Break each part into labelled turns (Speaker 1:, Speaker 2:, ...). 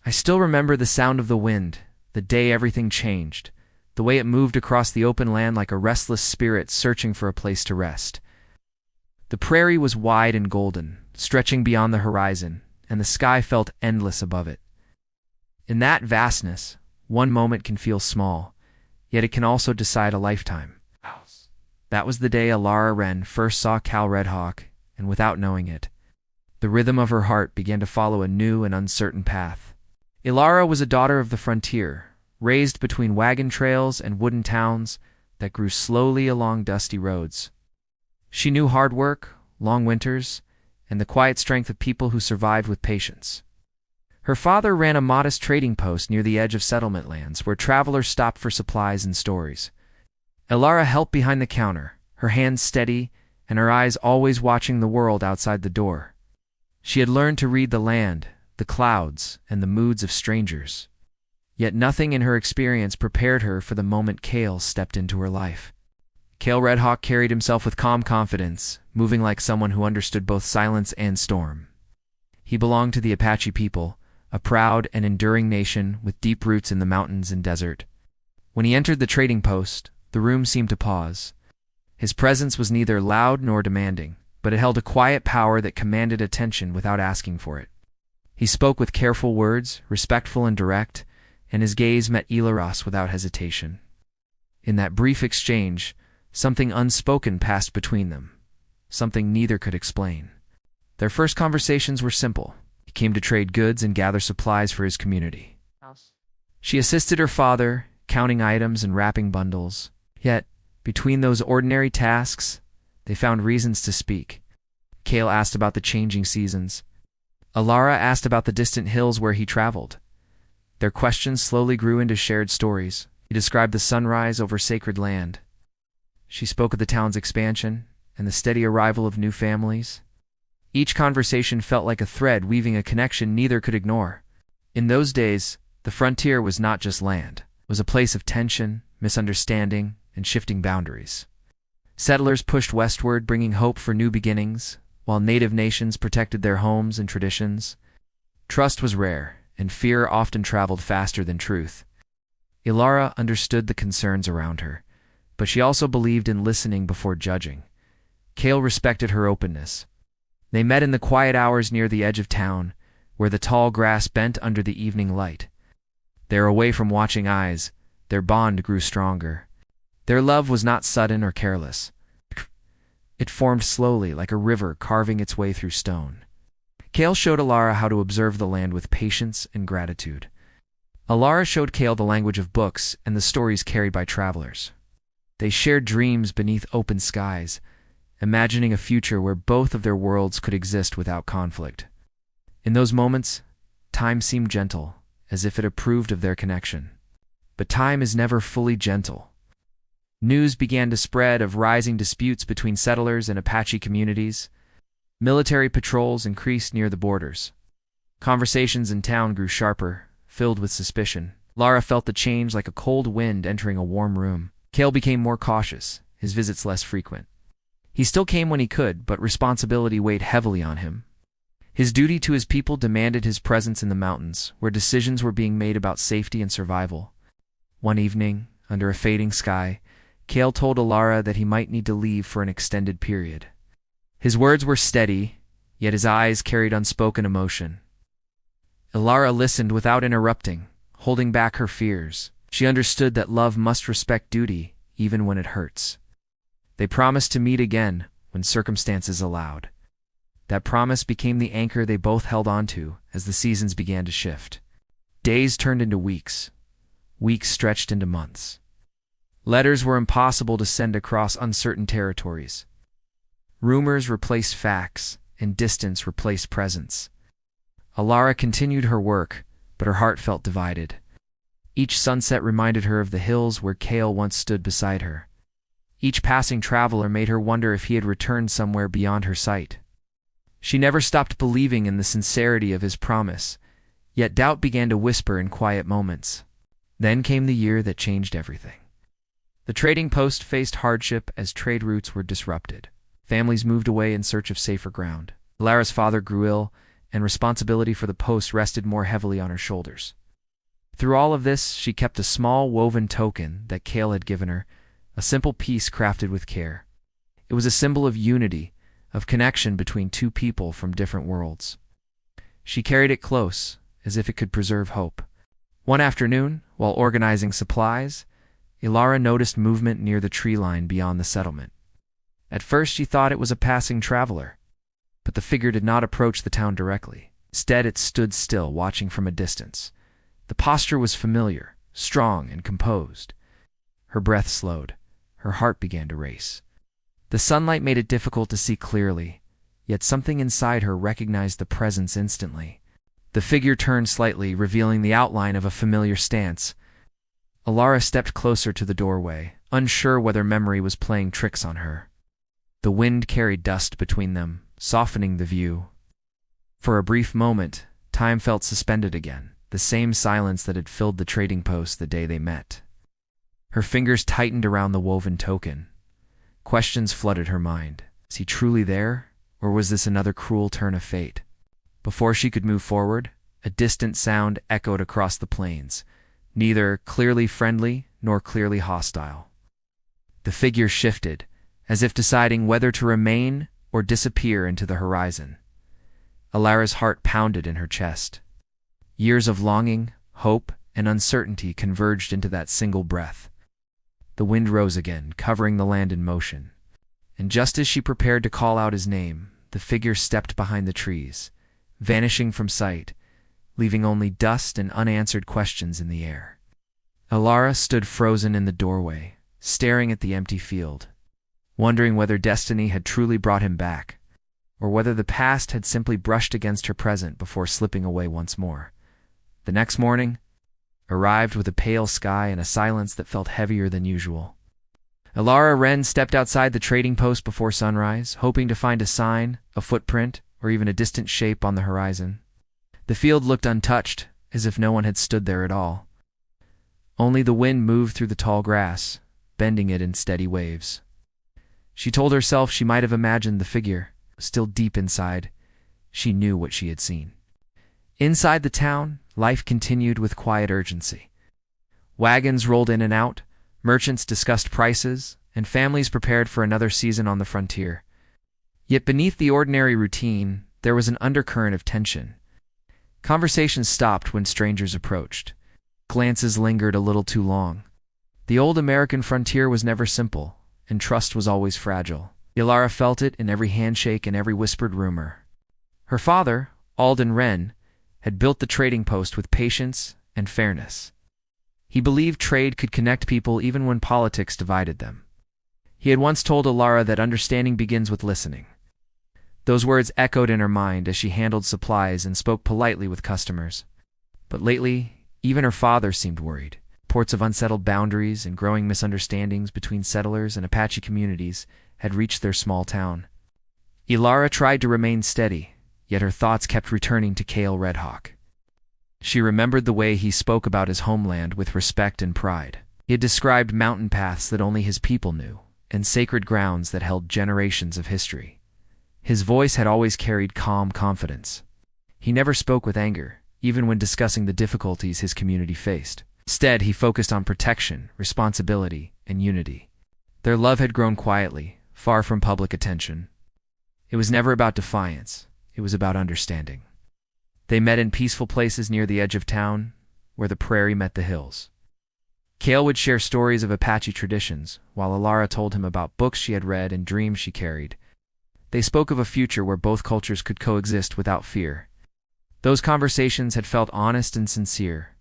Speaker 1: I still remember the sound of the wind, the day everything changed, the way it moved across the open land like a restless spirit searching for a place to rest. The prairie was wide and golden, stretching beyond the horizon, and the sky felt endless above it. In that vastness, one moment can feel small, yet it can also decide a lifetime. That was the day Alara Wren first saw Cal Redhawk, and without knowing it, the rhythm of her heart began to follow a new and uncertain path. Alara was a daughter of the frontier, raised between wagon trails and wooden towns that grew slowly along dusty roads. She knew hard work, long winters, and the quiet strength of people who survived with patience. Her father ran a modest trading post near the edge of settlement lands where travelers stopped for supplies and stories. Alara helped behind the counter, her hands steady and her eyes always watching the world outside the door. She had learned to read the land, the clouds, and the moods of strangers. Yet nothing in her experience prepared her for the moment Cale stepped into her life. Cale Redhawk carried himself with calm confidence, moving like someone who understood both silence and storm. He belonged to the Apache people, a proud and enduring nation with deep roots in the mountains and desert. When he entered the trading post, the room seemed to pause. His presence was neither loud nor demanding, but it held a quiet power that commanded attention without asking for it. He spoke with careful words, respectful and direct, and his gaze met Ilaros without hesitation. In that brief exchange, something unspoken passed between them, something neither could explain. Their first conversations were simple. He came to trade goods and gather supplies for his community. She assisted her father, counting items and wrapping bundles. Yet, between those ordinary tasks, they found reasons to speak. Cale asked about the changing seasons. Alara asked about the distant hills where he traveled. Their questions slowly grew into shared stories. He described the sunrise over sacred land. She spoke of the town's expansion and the steady arrival of new families. Each conversation felt like a thread weaving a connection neither could ignore. In those days, the frontier was not just land. It was a place of tension, misunderstanding, and shifting boundaries. Settlers pushed westward, bringing hope for new beginnings, while native nations protected their homes and traditions. Trust was rare, and fear often traveled faster than truth. Alara understood the concerns around her, but she also believed in listening before judging. Cale respected her openness. They met in the quiet hours near the edge of town, where the tall grass bent under the evening light. There, away from watching eyes, their bond grew stronger. Their love was not sudden or careless. It formed slowly, like a river carving its way through stone. Cale showed Alara how to observe the land with patience and gratitude. Alara showed Cale the language of books and the stories carried by travelers. They shared dreams beneath open skies, imagining a future where both of their worlds could exist without conflict. In those moments, time seemed gentle, as if it approved of their connection. But time is never fully gentle. News began to spread of rising disputes between settlers and Apache communities. Military patrols increased near the borders. Conversations in town grew sharper, filled with suspicion. Lara felt the change like a cold wind entering a warm room. Cale became more cautious, his visits less frequent. He still came when he could, but responsibility weighed heavily on him. His duty to his people demanded his presence in the mountains, where decisions were being made about safety and survival. One evening, under a fading sky, Cale told Alara that he might need to leave for an extended period. His words were steady, yet his eyes carried unspoken emotion. Alara listened without interrupting, holding back her fears. She understood that love must respect duty, even when it hurts. They promised to meet again when circumstances allowed. That promise became the anchor they both held onto as the seasons began to shift. Days turned into weeks. Weeks stretched into months. Letters were impossible to send across uncertain territories. Rumors replaced facts, and distance replaced presence. Alara continued her work, but her heart felt divided. Each sunset reminded her of the hills where Cale once stood beside her. Each passing traveler made her wonder if he had returned somewhere beyond her sight. She never stopped believing in the sincerity of his promise, yet doubt began to whisper in quiet moments. Then came the year that changed everything. The trading post faced hardship as trade routes were disrupted. Families moved away in search of safer ground. Alara's father grew ill, and responsibility for the post rested more heavily on her shoulders. Through all of this, she kept a small woven token that Cale had given her, a simple piece crafted with care. It was a symbol of unity, of connection between two people from different worlds. She carried it close, as if it could preserve hope. One afternoon, while organizing supplies, Ilara noticed movement near the tree line beyond the settlement. At first she thought it was a passing traveler, but the figure did not approach the town directly. Instead, it stood still, watching from a distance. The posture was familiar, strong and composed. Her breath slowed. Her heart began to race. The sunlight made it difficult to see clearly, yet something inside her recognized the presence instantly. The figure turned slightly, revealing the outline of a familiar stance. Ilara stepped closer to the doorway, unsure whether memory was playing tricks on her. The wind carried dust between them, softening the view. For a brief moment, time felt suspended again, the same silence that had filled the trading post the day they met. Her fingers tightened around the woven token. Questions flooded her mind. Was he truly there, or was this another cruel turn of fate? Before she could move forward, a distant sound echoed across the plains, neither clearly friendly nor clearly hostile. The figure shifted, as if deciding whether to remain or disappear into the horizon. Ilara's heart pounded in her chest. Years of longing, hope, and uncertainty converged into that single breath. The wind rose again, covering the land in motion. And just as she prepared to call out his name, the figure stepped behind the trees, vanishing from sight, leaving only dust and unanswered questions in the air. Ilara stood frozen in the doorway, staring at the empty field, wondering whether destiny had truly brought him back, or whether the past had simply brushed against her present before slipping away once more. The next morning arrived with a pale sky and a silence that felt heavier than usual. Ilara Wren stepped outside the trading post before sunrise, hoping to find a sign, a footprint, or even a distant shape on the horizon. The field looked untouched, as if no one had stood there at all. Only the wind moved through the tall grass, bending it in steady waves. She told herself she might have imagined the figure. Still deep inside, she knew what she had seen. Inside the town, life continued with quiet urgency. Wagons rolled in and out, merchants discussed prices, and families prepared for another season on the frontier. Yet beneath the ordinary routine, there was an undercurrent of tension. Conversations stopped when strangers approached. Glances lingered a little too long. The old American frontier was never simple, and trust was always fragile. Ilara felt it in every handshake and every whispered rumor. Her father, Alden Wren, had built the trading post with patience and fairness. He believed trade could connect people even when politics divided them. He had once told Ilara that understanding begins with listening. Those words echoed in her mind as she handled supplies and spoke politely with customers. But lately, even her father seemed worried. Reports of unsettled boundaries and growing misunderstandings between settlers and Apache communities had reached their small town. Ilara tried to remain steady, yet her thoughts kept returning to Cale Redhawk. She remembered the way he spoke about his homeland with respect and pride. He had described mountain paths that only his people knew, and sacred grounds that held generations of history. His voice had always carried calm confidence. He never spoke with anger, even when discussing the difficulties his community faced. Instead, he focused on protection, responsibility, and unity. Their love had grown quietly, far from public attention. It was never about defiance. It was about understanding. They met in peaceful places near the edge of town, where the prairie met the hills. Cale would share stories of Apache traditions, while Ilara told him about books she had read and dreams she carried. They spoke of a future where both cultures could coexist without fear. Those conversations had felt honest and sincere.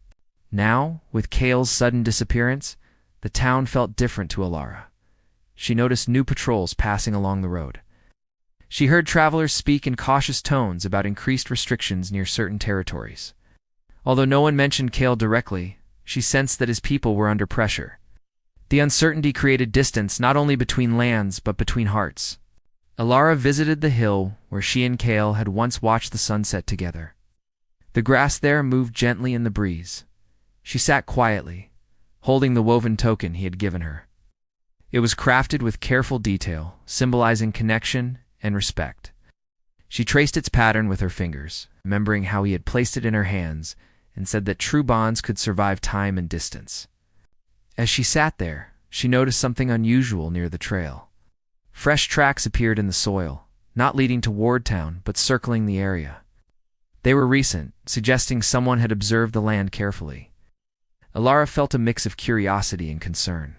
Speaker 1: Now, with Cale's sudden disappearance, the town felt different to Ilara. She noticed new patrols passing along the road. She heard travelers speak in cautious tones about increased restrictions near certain territories. Although no one mentioned Cale directly, she sensed that his people were under pressure. The uncertainty created distance not only between lands but between hearts. Ilara visited the hill where she and Cale had once watched the sunset together. The grass there moved gently in the breeze. She sat quietly, holding the woven token he had given her. It was crafted with careful detail, symbolizing connection and respect. She traced its pattern with her fingers, remembering how he had placed it in her hands, and said that true bonds could survive time and distance. As she sat there, she noticed something unusual near the trail. Fresh tracks appeared in the soil, not leading to Wardtown, but circling the area. They were recent, suggesting someone had observed the land carefully. Alara felt a mix of curiosity and concern.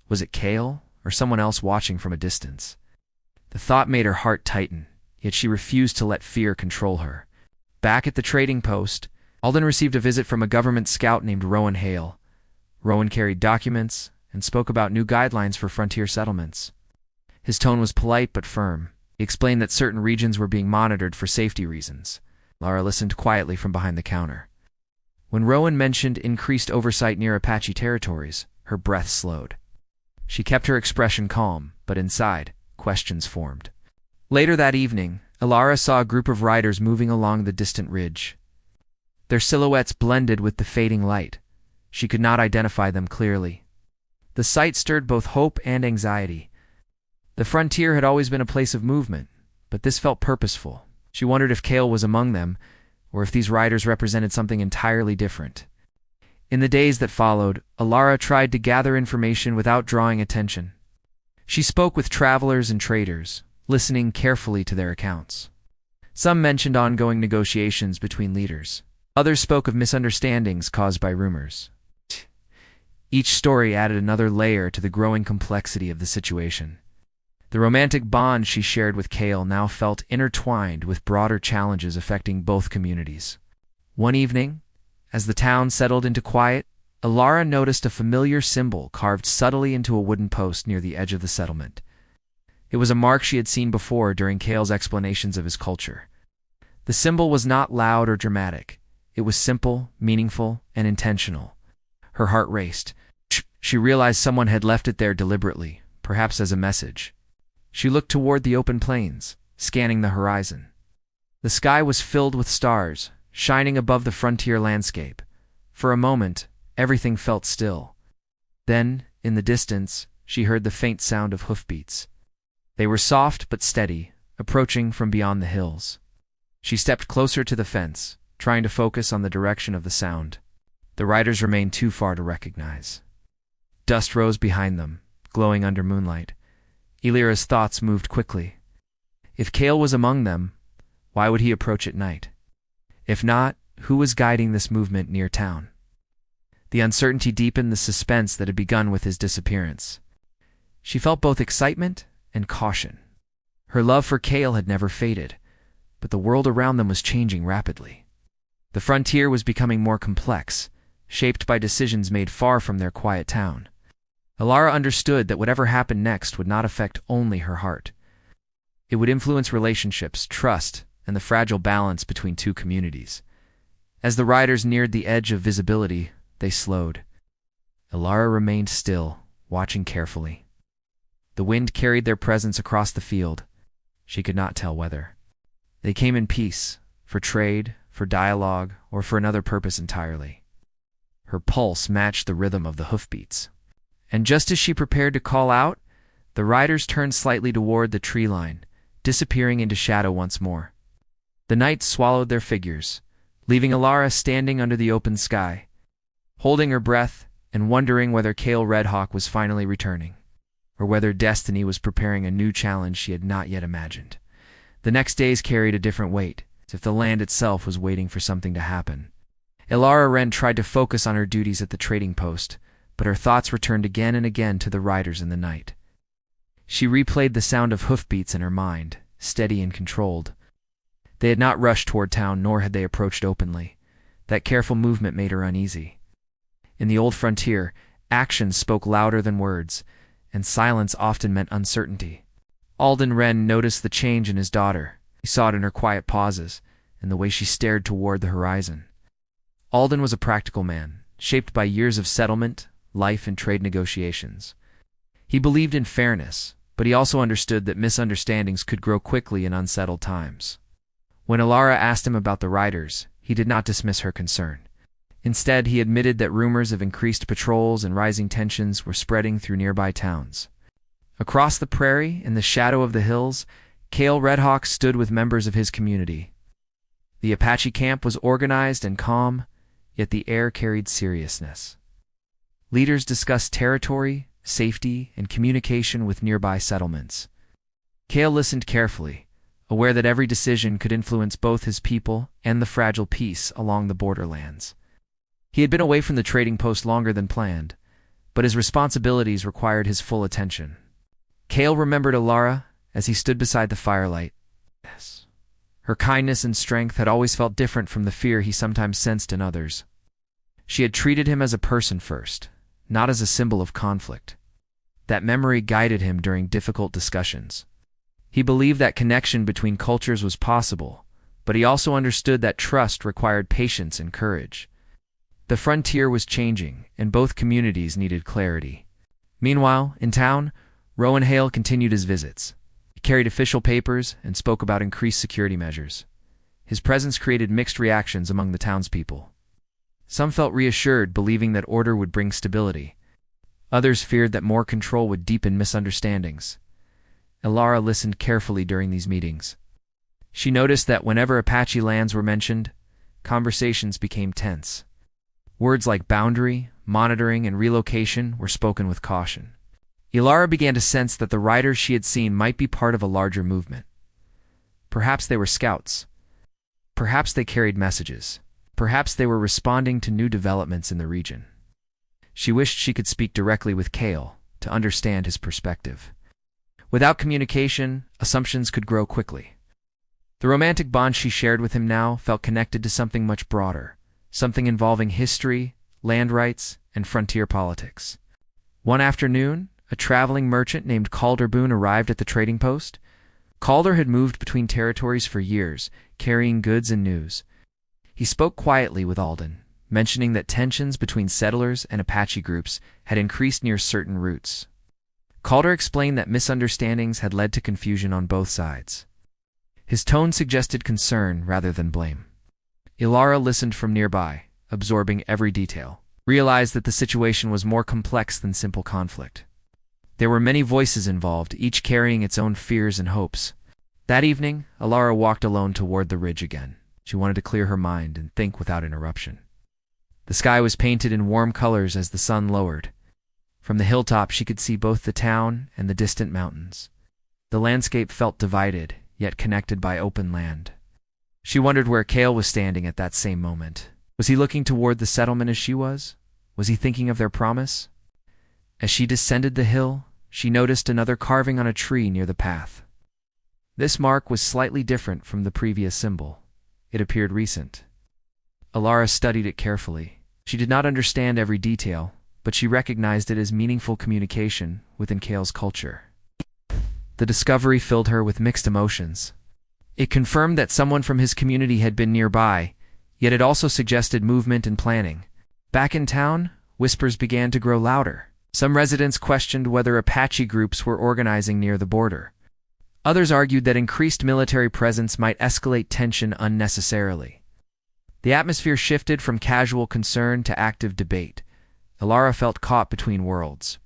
Speaker 1: Was it Kale, or someone else watching from a distance? The thought made her heart tighten, yet she refused to let fear control her. Back at the trading post, Alden received a visit from a government scout named Rowan Hale. Rowan carried documents and spoke about new guidelines for frontier settlements. His tone was polite but firm. He explained that certain regions were being monitored for safety reasons. Lara listened quietly from behind the counter. When Rowan mentioned increased oversight near Apache territories, her breath slowed. She kept her expression calm, but inside, questions formed. Later that evening, Alara saw a group of riders moving along the distant ridge. Their silhouettes blended with the fading light. She could not identify them clearly. The sight stirred both hope and anxiety. The frontier had always been a place of movement, but this felt purposeful. She wondered if Kale was among them, or if these riders represented something entirely different. In the days that followed, Alara tried to gather information without drawing attention. She spoke with travelers and traders, listening carefully to their accounts. Some mentioned ongoing negotiations between leaders. Others spoke of misunderstandings caused by rumors. Each story added another layer to the growing complexity of the situation. The romantic bond she shared with Kale now felt intertwined with broader challenges affecting both communities. One evening, as the town settled into quiet, Alara noticed a familiar symbol carved subtly into a wooden post near the edge of the settlement. It was a mark she had seen before during Kale's explanations of his culture. The symbol was not loud or dramatic. It was simple, meaningful, and intentional. Her heart raced. She realized someone had left it there deliberately, perhaps as a message. She looked toward the open plains, scanning the horizon. The sky was filled with stars, shining above the frontier landscape. For a moment, everything felt still. Then, in the distance, she heard the faint sound of hoofbeats. They were soft but steady, approaching from beyond the hills. She stepped closer to the fence, trying to focus on the direction of the sound. The riders remained too far to recognize. Dust rose behind them, glowing under moonlight. Elira's thoughts moved quickly. If Kale was among them, why would he approach at night? If not, who was guiding this movement near town? The uncertainty deepened the suspense that had begun with his disappearance. She felt both excitement and caution. Her love for Kale had never faded, but the world around them was changing rapidly. The frontier was becoming more complex, shaped by decisions made far from their quiet town. Alara understood that whatever happened next would not affect only her heart. It would influence relationships, trust, and the fragile balance between two communities. As the riders neared the edge of visibility, they slowed. Alara remained still, watching carefully. The wind carried their presence across the field. She could not tell whether. They came in peace, for trade, for dialogue, or for another purpose entirely. Her pulse matched the rhythm of the hoofbeats. And just as she prepared to call out, the riders turned slightly toward the tree line, disappearing into shadow once more. The night swallowed their figures, leaving Alara standing under the open sky, holding her breath and wondering whether Kale Redhawk was finally returning, or whether destiny was preparing a new challenge she had not yet imagined. The next days carried a different weight, as if the land itself was waiting for something to happen. Alara Wren tried to focus on her duties at the trading post, but her thoughts returned again and again to the riders in the night. She replayed the sound of hoofbeats in her mind, steady and controlled. They had not rushed toward town, nor had they approached openly. That careful movement made her uneasy. In the old frontier, actions spoke louder than words, and silence often meant uncertainty. Alden Wren noticed the change in his daughter. He saw it in her quiet pauses, and the way she stared toward the horizon. Alden was a practical man, shaped by years of settlement, life, and trade negotiations. He believed in fairness, but he also understood that misunderstandings could grow quickly in unsettled times. When Alara asked him about the riders, he did not dismiss her concern. Instead, he admitted that rumors of increased patrols and rising tensions were spreading through nearby towns. Across the prairie, in the shadow of the hills, Cale Redhawk stood with members of his community. The Apache camp was organized and calm, yet the air carried seriousness. Leaders discussed territory, safety, and communication with nearby settlements. Cale listened carefully, aware that every decision could influence both his people and the fragile peace along the borderlands. He had been away from the trading post longer than planned, but his responsibilities required his full attention. Cale remembered Alara as he stood beside the firelight. Yes. Her kindness and strength had always felt different from the fear he sometimes sensed in others. She had treated him as a person first, not as a symbol of conflict. That memory guided him during difficult discussions. He believed that connection between cultures was possible, but he also understood that trust required patience and courage. The frontier was changing, and both communities needed clarity. Meanwhile, in town, Rowan Hale continued his visits. He carried official papers and spoke about increased security measures. His presence created mixed reactions among the townspeople. Some felt reassured, believing that order would bring stability. Others feared that more control would deepen misunderstandings. Alara listened carefully during these meetings. She noticed that whenever Apache lands were mentioned, conversations became tense. Words like boundary, monitoring, and relocation were spoken with caution. Alara began to sense that the riders she had seen might be part of a larger movement. Perhaps they were scouts. Perhaps they carried messages. Perhaps they were responding to new developments in the region. She wished she could speak directly with Cale to understand his perspective. Without communication, assumptions could grow quickly. The romantic bond she shared with him now felt connected to something much broader, something involving history, land rights, and frontier politics. One afternoon, a traveling merchant named Calder Boone arrived at the trading post. Calder had moved between territories for years, carrying goods and news. He spoke quietly with Alden, mentioning that tensions between settlers and Apache groups had increased near certain routes. Calder explained that misunderstandings had led to confusion on both sides. His tone suggested concern rather than blame. Alara listened from nearby, absorbing every detail, realized that the situation was more complex than simple conflict. There were many voices involved, each carrying its own fears and hopes. That evening, Alara walked alone toward the ridge again. She wanted to clear her mind and think without interruption. The sky was painted in warm colors as the sun lowered. From the hilltop she could see both the town and the distant mountains. The landscape felt divided, yet connected by open land. She wondered where Cale was standing at that same moment. Was he looking toward the settlement as she was? Was he thinking of their promise? As she descended the hill, she noticed another carving on a tree near the path. This mark was slightly different from the previous symbol. It appeared recent. Alara studied it carefully. She did not understand every detail, but she recognized it as meaningful communication within Cale's culture. The discovery filled her with mixed emotions. It confirmed that someone from his community had been nearby, yet it also suggested movement and planning. Back in town, whispers began to grow louder. Some residents questioned whether Apache groups were organizing near the border. Others argued that increased military presence might escalate tension unnecessarily. The atmosphere shifted from casual concern to active debate. Alara felt caught between worlds.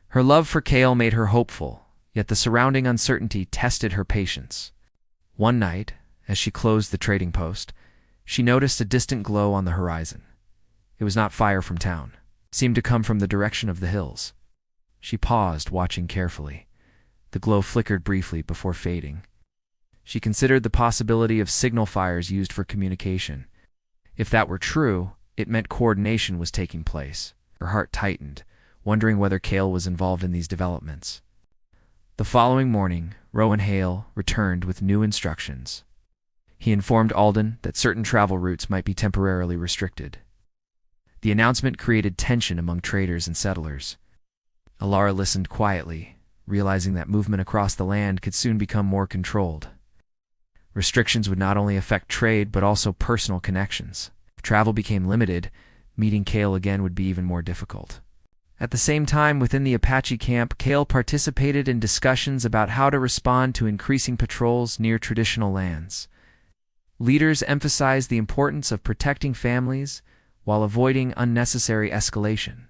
Speaker 1: Her love for Cale made her hopeful, yet the surrounding uncertainty tested her patience. One night, as she closed the trading post, she noticed a distant glow on the horizon. It was not fire from town. It seemed to come from the direction of the hills. She paused, watching carefully. The glow flickered briefly before fading. She considered the possibility of signal fires used for communication. If that were true, it meant coordination was taking place. Her heart tightened, wondering whether Cale was involved in these developments. The following morning, Rowan Hale returned with new instructions. He informed Alden that certain travel routes might be temporarily restricted. The announcement created tension among traders and settlers. Alara listened quietly, realizing that movement across the land could soon become more controlled. Restrictions would not only affect trade but also personal connections. If travel became limited, meeting Cale again would be even more difficult. At the same time, within the Apache camp, Cale participated in discussions about how to respond to increasing patrols near traditional lands. Leaders emphasized the importance of protecting families while avoiding unnecessary escalation.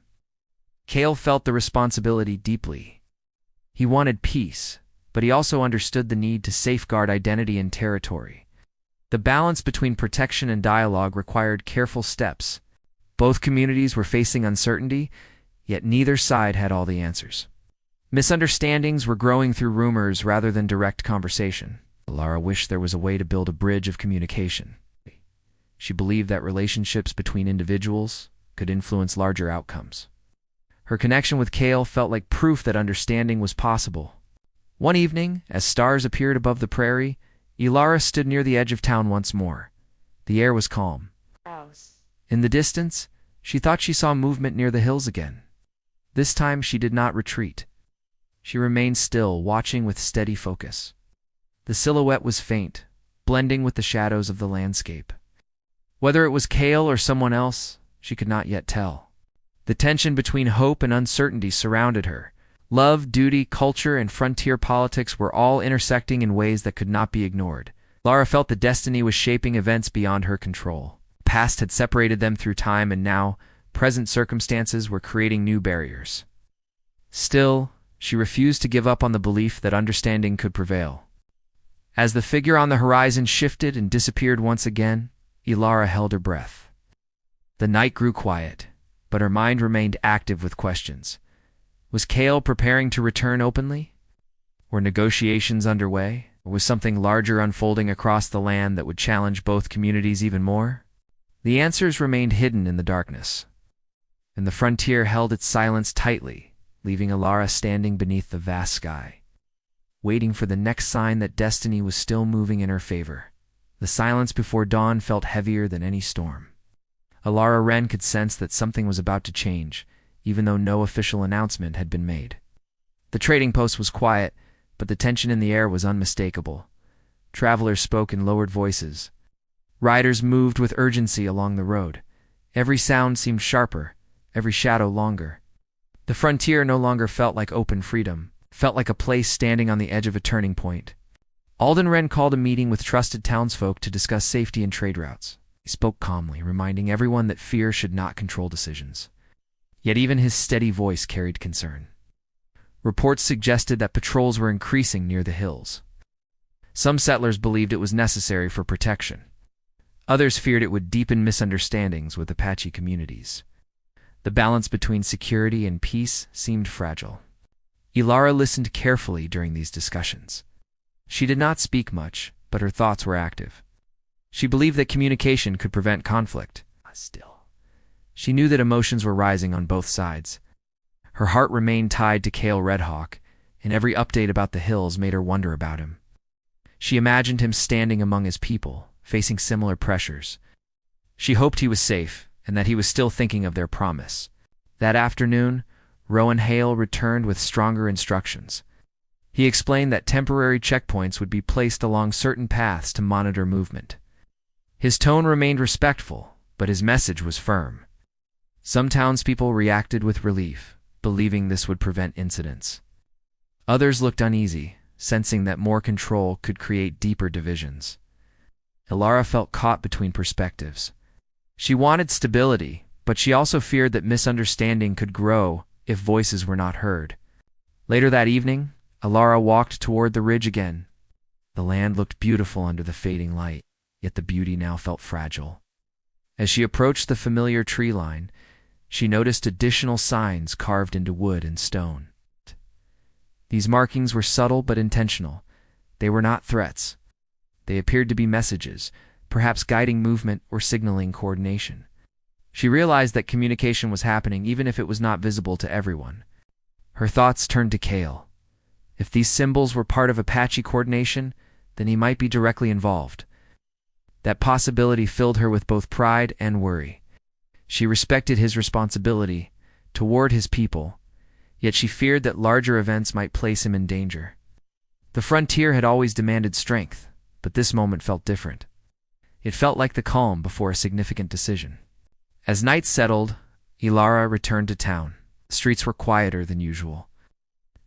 Speaker 1: Cale felt the responsibility deeply. He wanted peace, but he also understood the need to safeguard identity and territory. The balance between protection and dialogue required careful steps. Both communities were facing uncertainty, yet neither side had all the answers. Misunderstandings were growing through rumors rather than direct conversation. Lara wished there was a way to build a bridge of communication. She believed that relationships between individuals could influence larger outcomes. Her connection with Kale felt like proof that understanding was possible. One evening, as stars appeared above the prairie, Ilara stood near the edge of town once more. The air was calm. In the distance, she thought she saw movement near the hills again. This time she did not retreat. She remained still, watching with steady focus. The silhouette was faint, blending with the shadows of the landscape. Whether it was Kale or someone else, she could not yet tell. The tension between hope and uncertainty surrounded her. Love, duty, culture, and frontier politics were all intersecting in ways that could not be ignored. Lara felt that destiny was shaping events beyond her control. The past had separated them through time, and now, present circumstances were creating new barriers. Still, she refused to give up on the belief that understanding could prevail. As the figure on the horizon shifted and disappeared once again, Ilara held her breath. The night grew quiet, but her mind remained active with questions. Was Kale preparing to return openly? Were negotiations underway? Or was something larger unfolding across the land that would challenge both communities even more? The answers remained hidden in the darkness, and the frontier held its silence tightly, leaving Ilara standing beneath the vast sky, waiting for the next sign that destiny was still moving in her favor. The silence before dawn felt heavier than any storm. Ilara Wren could sense that something was about to change, even though no official announcement had been made. The trading post was quiet, but the tension in the air was unmistakable. Travelers spoke in lowered voices. Riders moved with urgency along the road. Every sound seemed sharper, every shadow longer. The frontier no longer felt like open freedom, felt like a place standing on the edge of a turning point. Alden Wren called a meeting with trusted townsfolk to discuss safety and trade routes. He spoke calmly, reminding everyone that fear should not control decisions. Yet even his steady voice carried concern. Reports suggested that patrols were increasing near the hills. Some settlers believed it was necessary for protection. Others feared it would deepen misunderstandings with Apache communities. The balance between security and peace seemed fragile. Ilara listened carefully during these discussions. She did not speak much, but her thoughts were active. She believed that communication could prevent conflict. Still, she knew that emotions were rising on both sides. Her heart remained tied to Kale Redhawk, and every update about the hills made her wonder about him. She imagined him standing among his people, facing similar pressures. She hoped he was safe, and that he was still thinking of their promise. That afternoon, Rowan Hale returned with stronger instructions. He explained that temporary checkpoints would be placed along certain paths to monitor movement. His tone remained respectful, but his message was firm. Some townspeople reacted with relief, believing this would prevent incidents. Others looked uneasy, sensing that more control could create deeper divisions. Ilara felt caught between perspectives. She wanted stability, but she also feared that misunderstanding could grow if voices were not heard. Later that evening, Ilara walked toward the ridge again. The land looked beautiful under the fading light, yet the beauty now felt fragile. As she approached the familiar tree line, she noticed additional signs carved into wood and stone. These markings were subtle but intentional. They were not threats. They appeared to be messages, perhaps guiding movement or signaling coordination. She realized that communication was happening even if it was not visible to everyone. Her thoughts turned to Kale. If these symbols were part of Apache coordination, then he might be directly involved. That possibility filled her with both pride and worry. She respected his responsibility toward his people, yet she feared that larger events might place him in danger. The frontier had always demanded strength, but this moment felt different. It felt like the calm before a significant decision. As night settled, Ilara returned to town. The streets were quieter than usual.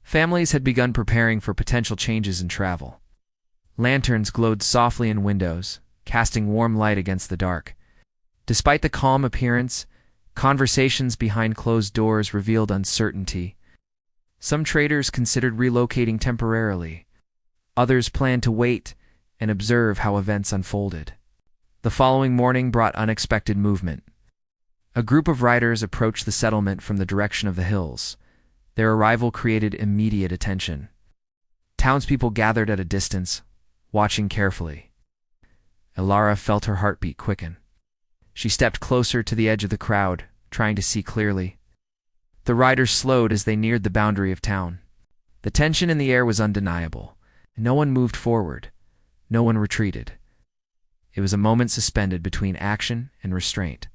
Speaker 1: Families had begun preparing for potential changes in travel. Lanterns glowed softly in windows, casting warm light against the dark. Despite the calm appearance, conversations behind closed doors revealed uncertainty. Some traders considered relocating temporarily, Others planned to wait and observe how events unfolded. The following morning brought unexpected movement. A group of riders approached the settlement from the direction of the hills. Their arrival created immediate attention. Townspeople gathered at a distance, watching carefully. Elara felt her heartbeat quicken. She stepped closer to the edge of the crowd, trying to see clearly. The riders slowed as they neared the boundary of town. The tension in the air was undeniable. No one moved forward. No one retreated. It was a moment suspended between action and restraint.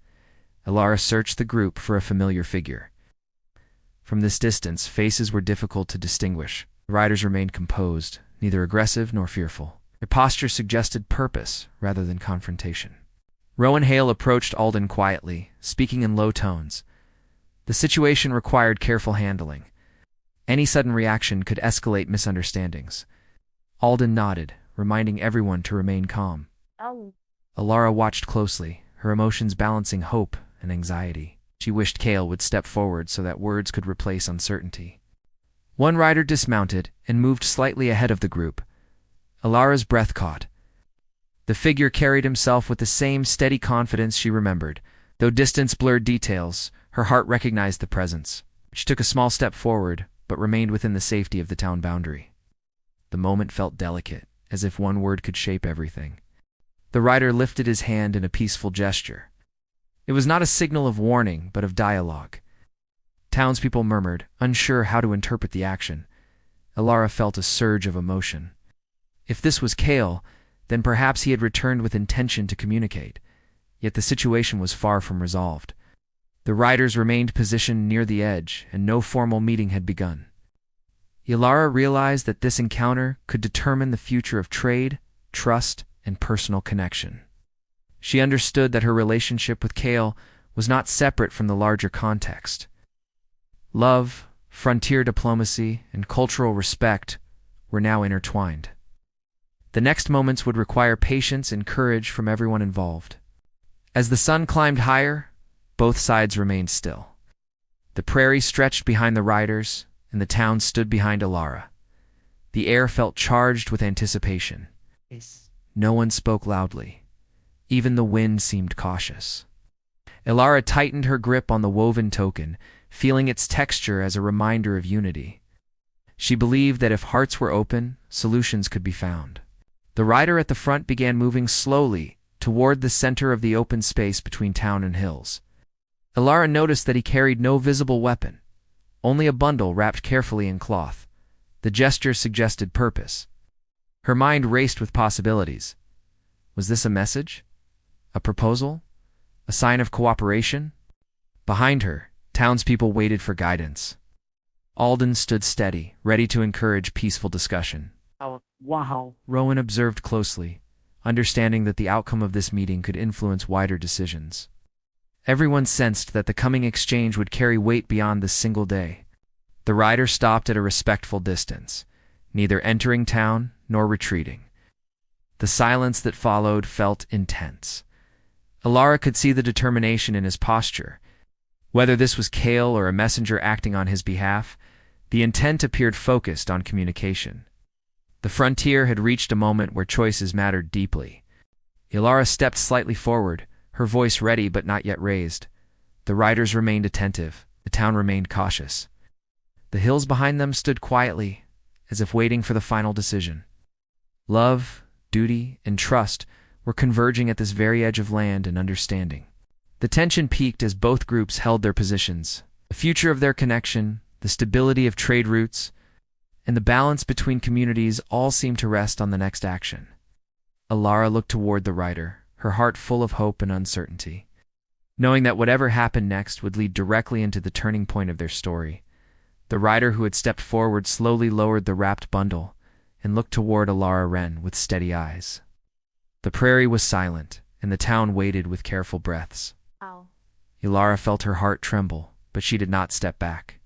Speaker 1: Elara searched the group for a familiar figure. From this distance, faces were difficult to distinguish. The riders remained composed, neither aggressive nor fearful. Their posture suggested purpose rather than confrontation. Rowan Hale approached Alden quietly, speaking in low tones. The situation required careful handling. Any sudden reaction could escalate misunderstandings. Alden nodded, reminding everyone to remain calm. Elara watched closely, her emotions balancing hope and anxiety. She wished Kale would step forward so that words could replace uncertainty. One rider dismounted and moved slightly ahead of the group. Elara's breath caught. The figure carried himself with the same steady confidence she remembered. Though distance blurred details, her heart recognized the presence. She took a small step forward, but remained within the safety of the town boundary. The moment felt delicate, as if one word could shape everything. The rider lifted his hand in a peaceful gesture. It was not a signal of warning, but of dialogue. Townspeople murmured, unsure how to interpret the action. Elara felt a surge of emotion. If this was Kale, then perhaps he had returned with intention to communicate. Yet the situation was far from resolved. The riders remained positioned near the edge, and no formal meeting had begun. Elara realized that this encounter could determine the future of trade, trust, and personal connection. She understood that her relationship with Kale was not separate from the larger context. Love, frontier diplomacy, and cultural respect were now intertwined. The next moments would require patience and courage from everyone involved. As the sun climbed higher, both sides remained still. The prairie stretched behind the riders, and the town stood behind Elara. The air felt charged with anticipation. No one spoke loudly. Even the wind seemed cautious. Elara tightened her grip on the woven token, feeling its texture as a reminder of unity. She believed that if hearts were open, solutions could be found. The rider at the front began moving slowly toward the center of the open space between town and hills. Elara noticed that he carried no visible weapon, only a bundle wrapped carefully in cloth. The gesture suggested purpose. Her mind raced with possibilities. Was this a message? A proposal? A sign of cooperation? Behind her, townspeople waited for guidance. Alden stood steady, ready to encourage peaceful discussion.
Speaker 2: Wow.
Speaker 1: Rowan observed closely, understanding that the outcome of this meeting could influence wider decisions. Everyone sensed that the coming exchange would carry weight beyond this single day. The rider stopped at a respectful distance, neither entering town nor retreating. The silence that followed felt intense. Elara could see the determination in his posture. Whether this was Kale or a messenger acting on his behalf, the intent appeared focused on communication. The frontier had reached a moment where choices mattered deeply. Elara stepped slightly forward, her voice ready but not yet raised. The riders remained attentive. The town remained cautious. The hills behind them stood quietly, as if waiting for the final decision. Love, duty, and trust were converging at this very edge of land and understanding. The tension peaked as both groups held their positions. The future of their connection, the stability of trade routes, and the balance between communities all seemed to rest on the next action. Elara looked toward the rider, her heart full of hope and uncertainty. Knowing that whatever happened next would lead directly into the turning point of their story, the rider who had stepped forward slowly lowered the wrapped bundle and looked toward Elara Wren with steady eyes. The prairie was silent, and the town waited with careful breaths. Elara felt her heart tremble, but she did not step back.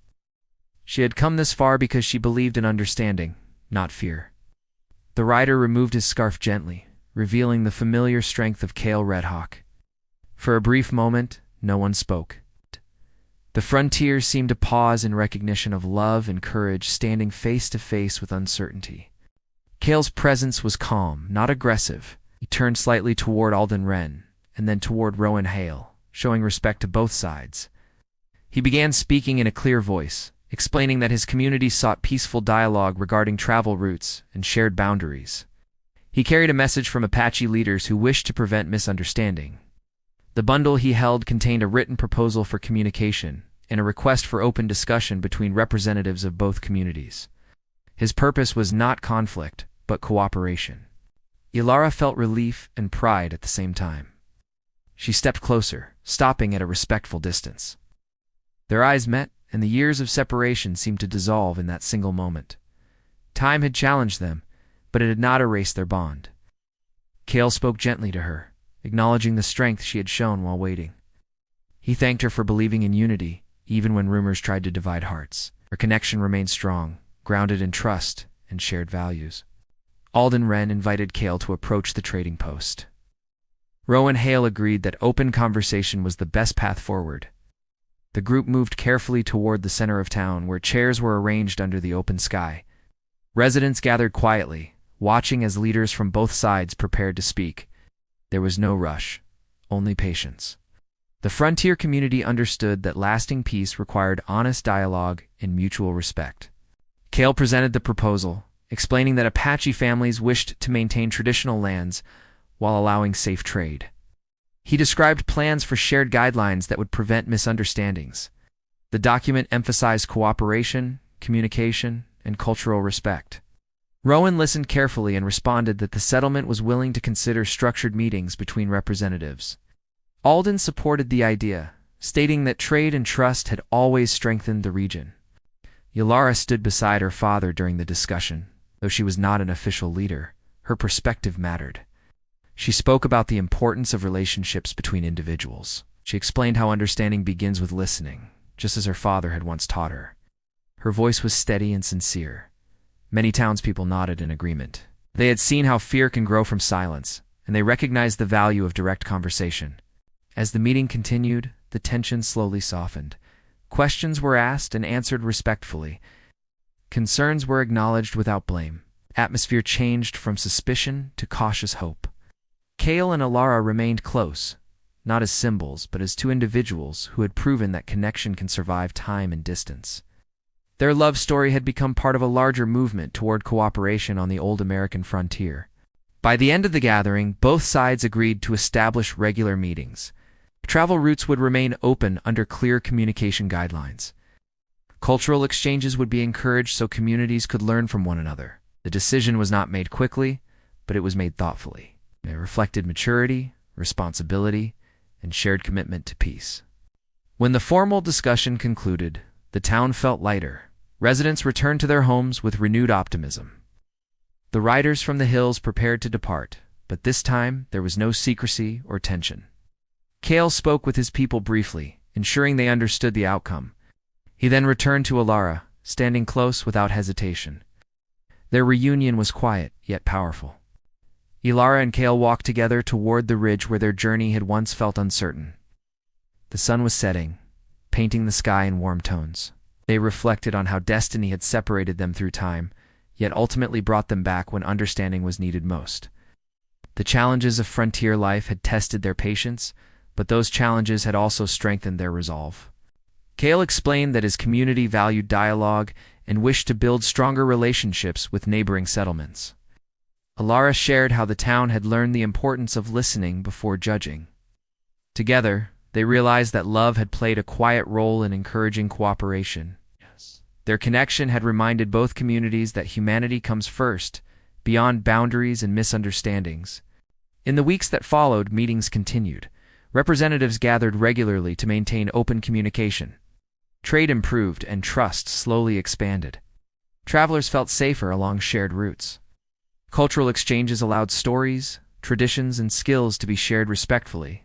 Speaker 1: She had come this far because she believed in understanding, not fear. The rider removed his scarf gently, revealing the familiar strength of Kale Redhawk. For a brief moment, no one spoke. The frontier seemed to pause in recognition of love and courage standing face to face with uncertainty. Kale's presence was calm, not aggressive. He turned slightly toward Alden Wren, and then toward Rowan Hale, showing respect to both sides. He began speaking in a clear voice, explaining that his community sought peaceful dialogue regarding travel routes and shared boundaries. He carried a message from Apache leaders who wished to prevent misunderstanding. The bundle he held contained a written proposal for communication and a request for open discussion between representatives of both communities. His purpose was not conflict, but cooperation. Ilara felt relief and pride at the same time. She stepped closer, stopping at a respectful distance. Their eyes met, and the years of separation seemed to dissolve in that single moment. Time had challenged them, but it had not erased their bond. Kale spoke gently to her, acknowledging the strength she had shown while waiting. He thanked her for believing in unity, even when rumors tried to divide hearts. Her connection remained strong, grounded in trust and shared values. Alden Wren invited Kale to approach the trading post. Rowan Hale agreed that open conversation was the best path forward. The group moved carefully toward the center of town, where chairs were arranged under the open sky. Residents gathered quietly, watching as leaders from both sides prepared to speak. There was no rush, only patience. The frontier community understood that lasting peace required honest dialogue and mutual respect. Kale presented the proposal, explaining that Apache families wished to maintain traditional lands while allowing safe trade. He described plans for shared guidelines that would prevent misunderstandings. The document emphasized cooperation, communication, and cultural respect. Rowan listened carefully and responded that the settlement was willing to consider structured meetings between representatives. Alden supported the idea, stating that trade and trust had always strengthened the region. Ilara stood beside her father during the discussion. Though she was not an official leader, her perspective mattered. She spoke about the importance of relationships between individuals. She explained how understanding begins with listening, just as her father had once taught her. Her voice was steady and sincere. Many townspeople nodded in agreement. They had seen how fear can grow from silence, and they recognized the value of direct conversation. As the meeting continued, the tension slowly softened. Questions were asked and answered respectfully. Concerns were acknowledged without blame. Atmosphere changed from suspicion to cautious hope. Kale and Ilara remained close, not as symbols, but as two individuals who had proven that connection can survive time and distance. Their love story had become part of a larger movement toward cooperation on the old American frontier. By the end of the gathering, both sides agreed to establish regular meetings. Travel routes would remain open under clear communication guidelines. Cultural exchanges would be encouraged so communities could learn from one another. The decision was not made quickly, but it was made thoughtfully. It reflected maturity, responsibility, and shared commitment to peace. When the formal discussion concluded, the town felt lighter. Residents returned to their homes with renewed optimism. The riders from the hills prepared to depart, but this time there was no secrecy or tension. Kale spoke with his people briefly, ensuring they understood the outcome. He then returned to Ilara, standing close without hesitation. Their reunion was quiet, yet powerful. Ilara and Kale walked together toward the ridge where their journey had once felt uncertain. The sun was setting, painting the sky in warm tones. They reflected on how destiny had separated them through time, yet ultimately brought them back when understanding was needed most. The challenges of frontier life had tested their patience, but those challenges had also strengthened their resolve. Kale explained that his community valued dialogue and wished to build stronger relationships with neighboring settlements. Ilara shared how the town had learned the importance of listening before judging. Together, they realized that love had played a quiet role in encouraging cooperation. Their connection had reminded both communities that humanity comes first, beyond boundaries and misunderstandings. In the weeks that followed, meetings continued. Representatives gathered regularly to maintain open communication. Trade improved and trust slowly expanded. Travelers felt safer along shared routes. Cultural exchanges allowed stories, traditions, and skills to be shared respectfully.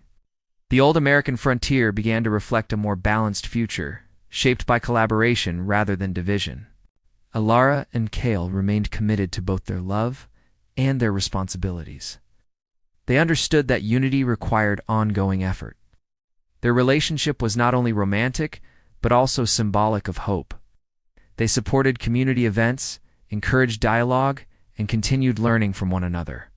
Speaker 1: The old American frontier began to reflect a more balanced future, shaped by collaboration rather than division. Ilara and Kale remained committed to both their love and their responsibilities. They understood that unity required ongoing effort. Their relationship was not only romantic, but also symbolic of hope. They supported community events, encouraged dialogue, and continued learning from one another.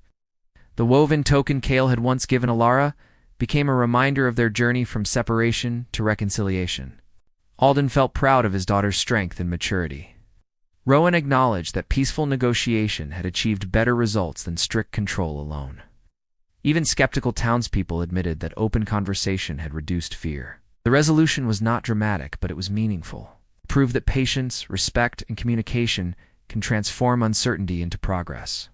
Speaker 1: The woven token Kale had once given Alara became a reminder of their journey from separation to reconciliation. Alden felt proud of his daughter's strength and maturity. Rowan acknowledged that peaceful negotiation had achieved better results than strict control alone. Even skeptical townspeople admitted that open conversation had reduced fear. The resolution was not dramatic, but it was meaningful. It proved that patience, respect, and communication can transform uncertainty into progress.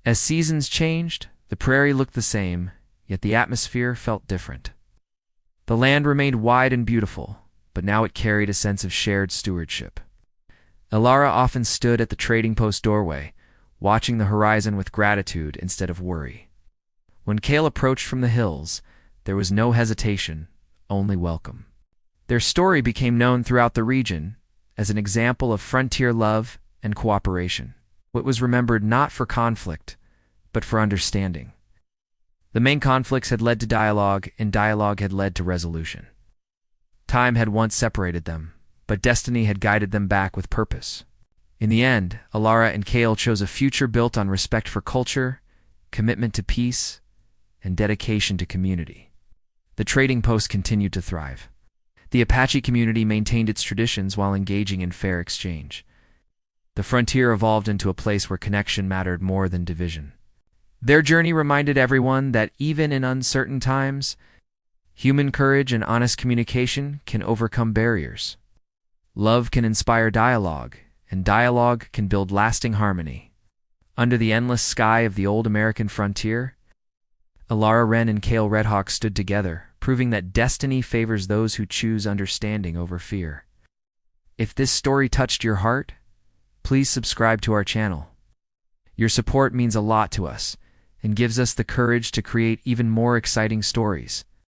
Speaker 1: As seasons changed, the prairie looked the same, yet the atmosphere felt different. The land remained wide and beautiful, but now it carried a sense of shared stewardship. Alara often stood at the trading post doorway, watching the horizon with gratitude instead of worry. When Kale approached from the hills, there was no hesitation, only welcome. Their story became known throughout the region as an example of frontier love and cooperation. It was remembered not for conflict, but for understanding. The main conflicts had led to dialogue, and dialogue had led to resolution. Time had once separated them, but destiny had guided them back with purpose. In the end, Alara and Kale chose a future built on respect for culture, commitment to peace, and dedication to community. The trading post continued to thrive. The Apache community maintained its traditions while engaging in fair exchange. The frontier evolved into a place where connection mattered more than division. Their journey reminded everyone that even in uncertain times, human courage and honest communication can overcome barriers. Love can inspire dialogue, and dialogue can build lasting harmony. Under the endless sky of the old American frontier, Alara Wren and Kale Redhawk stood together, proving that destiny favors those who choose understanding over fear. If this story touched your heart, please subscribe to our channel. Your support means a lot to us and gives us the courage to create even more exciting stories.